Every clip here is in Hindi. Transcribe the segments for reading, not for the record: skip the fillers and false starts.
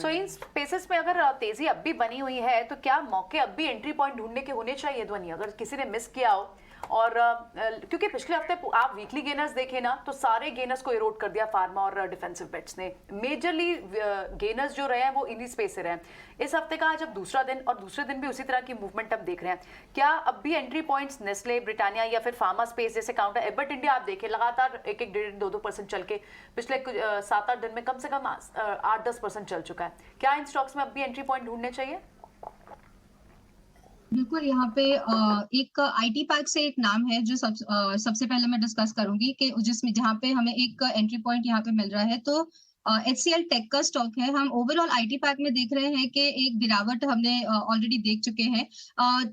सो इन स्पेसेस में अगर तेजी अब भी बनी हुई है तो क्या मौके अब भी एंट्री पॉइंट ढूंढने के होने चाहिए ध्वनि, अगर किसी ने मिस किया हो? और क्योंकि पिछले हफ्ते आप वीकली गेनर्स देखे ना तो सारे गेनर्स को इरोड कर दिया फार्मा और डिफेंसिव बेट्स ने। मेजरली गेनर्स जो रहे हैं वो इन्हीं स्पेस से रहे हैं। इस हफ्ते का आज अब दूसरा दिन और दूसरे दिन भी उसी तरह की मूवमेंट हम देख रहे हैं। क्या अब भी एंट्री पॉइंट्स नेस्ले, ब्रिटानिया या फिर फार्मा स्पेस जैसे काउंटर एबट इंडिया आप देखें लगातार 1-1, 1.5, 2-2% चल के पिछले 7-8 दिन में कम से कम 8-10% चल चुका है। क्या इन स्टॉक्स में अब भी एंट्री पॉइंट ढूंढने चाहिए? बिल्कुल, यहाँ पे एक आईटी पार्क से एक नाम है जो सबसे पहले मैं डिस्कस करूंगी कि जिसमें जहाँ पे हमें एक एंट्री पॉइंट यहाँ पे मिल रहा है। तो एचसीएल टेक का स्टॉक है। हम ओवरऑल आईटी पार्क में देख रहे हैं कि एक गिरावट हमने ऑलरेडी देख चुके हैं।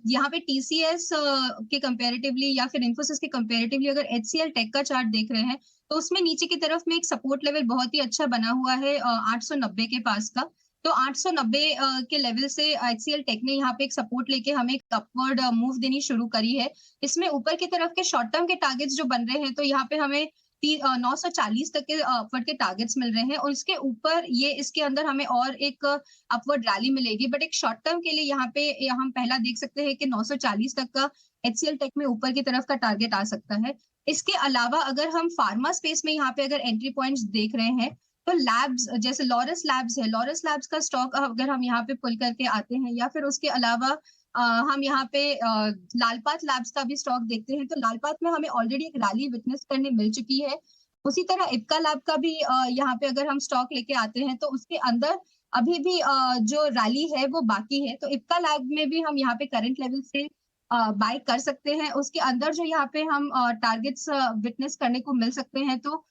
यहाँ पे टीसीएस के कंपैरेटिवली या फिर इन्फोसिस के कंपैरेटिवली अगर एचसीएल टेक का चार्ट देख रहे हैं तो उसमें नीचे की तरफ में एक सपोर्ट लेवल बहुत ही अच्छा बना हुआ है 890 के पास का। तो 890 के लेवल से एचसीएल टेक ने यहाँ पे एक सपोर्ट लेके हमें एक अपवर्ड मूव देनी शुरू करी है। इसमें ऊपर की तरफ के शॉर्ट टर्म के टारगेट्स जो बन रहे हैं तो यहाँ पे हमें 940 तक के अपवर्ड के टारगेट्स मिल रहे हैं और इसके ऊपर ये इसके अंदर हमें और एक अपवर्ड रैली मिलेगी। बट एक शॉर्ट टर्म के लिए यहाँ पे हम पहला देख सकते हैं कि 940 तक का एचसीएल टेक में ऊपर की तरफ का टारगेट आ सकता है। इसके अलावा अगर हम फार्मा स्पेस में यहाँ पे अगर एंट्री पॉइंट्स देख रहे हैं तो लैब्स जैसे लॉरस लैब्स है, लॉरस लैब्स का स्टॉक अगर हम यहाँ पे पुल करके आते हैं या फिर उसके अलावा हम यहाँ पे लालपात लैब्स का भी स्टॉक देखते हैं तो लालपात में हमें ऑलरेडी एक रैली विटनेस करने मिल चुकी है। उसी तरह इप्का लैब का भी यहाँ पे अगर हम स्टॉक लेके आते हैं तो उसके अंदर अभी भी जो रैली है वो बाकी है। तो इप्का लैब में भी हम यहाँ पे करंट लेवल से बाय कर सकते हैं। उसके अंदर जो यहाँ पे हम टारगेट्स विटनेस करने को मिल सकते हैं। तो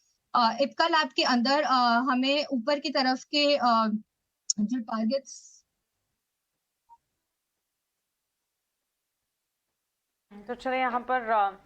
इप्का लैब के अंदर हमें ऊपर की तरफ के जो टारगेट्स तो चलिए यहाँ पर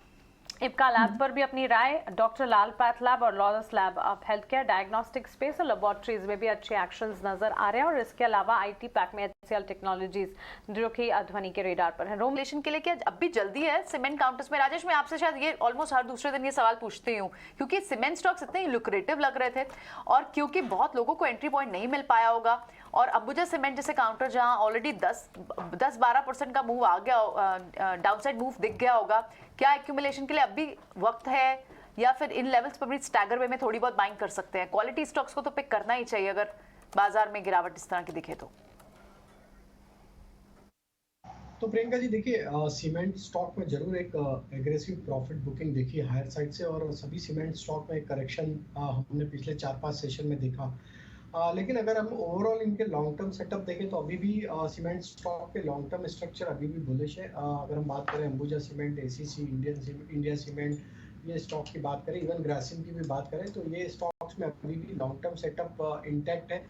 इप्का लैब पर भी अपनी राय, डॉक्टर लाल पैथ और लॉरस लैब अब हेल्थ केयर डायग्नोस्टिक स्पेस और लेबोरेटरीज में भी अच्छे एक्शंस नजर आ रहे हैं। और इसके अलावा आईटी पैक में एचसीएल टेक्नोलॉजीज जो कि ध्वनि के रेडार पर है। रोमलेशन के लिए क्या अब भी जल्दी है सीमेंट काउंटर्स में? राजेश, मैं आपसे शायद ये ऑलमोस्ट हर दूसरे दिन ये सवाल पूछती हूँ क्योंकि सीमेंट स्टॉक्स इतने लुक्रेटिव लग रहे थे और क्योंकि बहुत लोगों को एंट्री पॉइंट नहीं मिल पाया होगा और अंबुजा सीमेंट जैसे काउंटर जहां ऑलरेडी 10-12% का मूव आ गया, डाउनसाइड मूव दिख गया होगा, क्या एक्यूमुलेशन के लिए अब भी वक्त है या फिर इन लेवल्स पर भी स्टैगर वे में थोड़ी बहुत बाइंग कर सकते हैं? क्वालिटी स्टॉक्स को तो पिक करना ही चाहिए अगर बाजार में गिरावट इस तरह की दिखे तो प्रियंका जी देखिए, सीमेंट स्टॉक में जरूर एक एग्रेसिव प्रॉफिट बुकिंग देखी हायर साइड से और सभी सीमेंट स्टॉक में एक करेक्शन हमने पिछले 4-5 सेशन में देखा। लेकिन अगर हम ओवरऑल इनके लॉन्ग टर्म सेटअप देखें तो अभी भी सीमेंट स्टॉक के लॉन्ग टर्म स्ट्रक्चर अभी भी बुलिश है। अगर हम बात करें Ambuja cement, ACC, India cement, ये स्टॉक की बात करें, इवन ग्रासिम की भी बात करें तो ये स्टॉक्स में अभी भी लॉन्ग टर्म सेटअप इंटैक्ट है।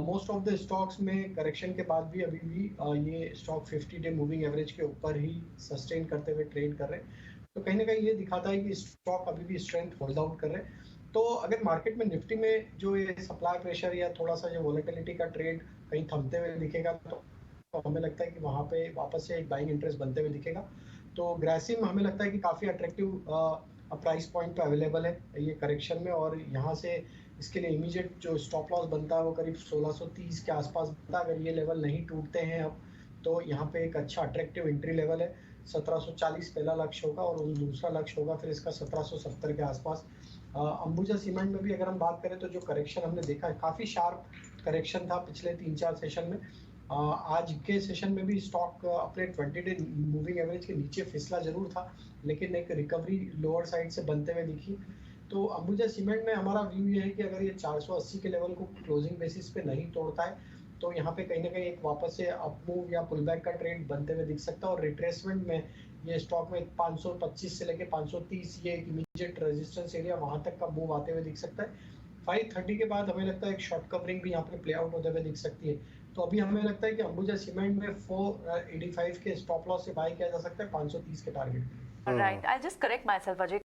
मोस्ट ऑफ द स्टॉक्स में करेक्शन के बाद भी अभी भी ये स्टॉक 50 डे मूविंग एवरेज के ऊपर ही सस्टेन करते हुए ट्रेड कर रहे हैं। तो कहीं ना कहीं ये दिखाता है कि स्टॉक अभी भी स्ट्रेंथ होल्ड आउट कर रहे हैं। तो अगर मार्केट में निफ्टी में जो ये सप्लाई प्रेशर या थोड़ा सा जो वोलेटिलिटी का ट्रेड कहीं थमते हुए दिखेगा तो हमें लगता है कि वहाँ पे वापस से एक बाइंग इंटरेस्ट बनते हुए दिखेगा। तो ग्रासिम हमें लगता है कि काफ़ी अट्रैक्टिव प्राइस पॉइंट पे अवेलेबल है ये करेक्शन में और यहाँ से इसके लिए इमीडिएट जो स्टॉप लॉस बनता है वो करीब 1630 के आसपास बनता है। अगर ये लेवल नहीं टूटते हैं अब तो यहाँ पे एक अच्छा अट्रैक्टिव एंट्री लेवल है। 1740 पहला लक्ष्य होगा और दूसरा लक्ष्य होगा फिर इसका 1770 के आसपास। अंबुजा सीमेंट में भी अगर हम बात करें तो जो करेक्शन हमने देखा है काफ़ी शार्प करेक्शन था पिछले 3-4 सेशन में। आज के सेशन में भी स्टॉक अपने 20 डे मूविंग एवरेज के नीचे फिसला जरूर था लेकिन एक रिकवरी लोअर साइड से बनते हुए दिखी। तो अंबुजा सीमेंट में हमारा व्यू ये है कि अगर ये 480 के लेवल को क्लोजिंग बेसिस पे नहीं तोड़ता है तो यहाँ पे कहीं ना कहीं एक वापस से अप मूव या पुल बैक का ट्रेड बनते हुए दिख सकता है। और रिट्रेसमेंट में ये स्टॉक में 525 से लेके 530 ये एक इमीडिएट रेजिस्टेंस एरिया वहां तक का मूव आते हुए दिख सकता है। 530 के बाद हमें लगता है एक शॉर्ट कवरिंग भी यहाँ पे प्ले आउट होते हुए दिख सकती है। तो अभी हमें लगता है कि अंबुजा सीमेंट में 485 के स्टॉप लॉस से बाय किया जा सकता है 530 के target. Right, I just correct my self Ajay.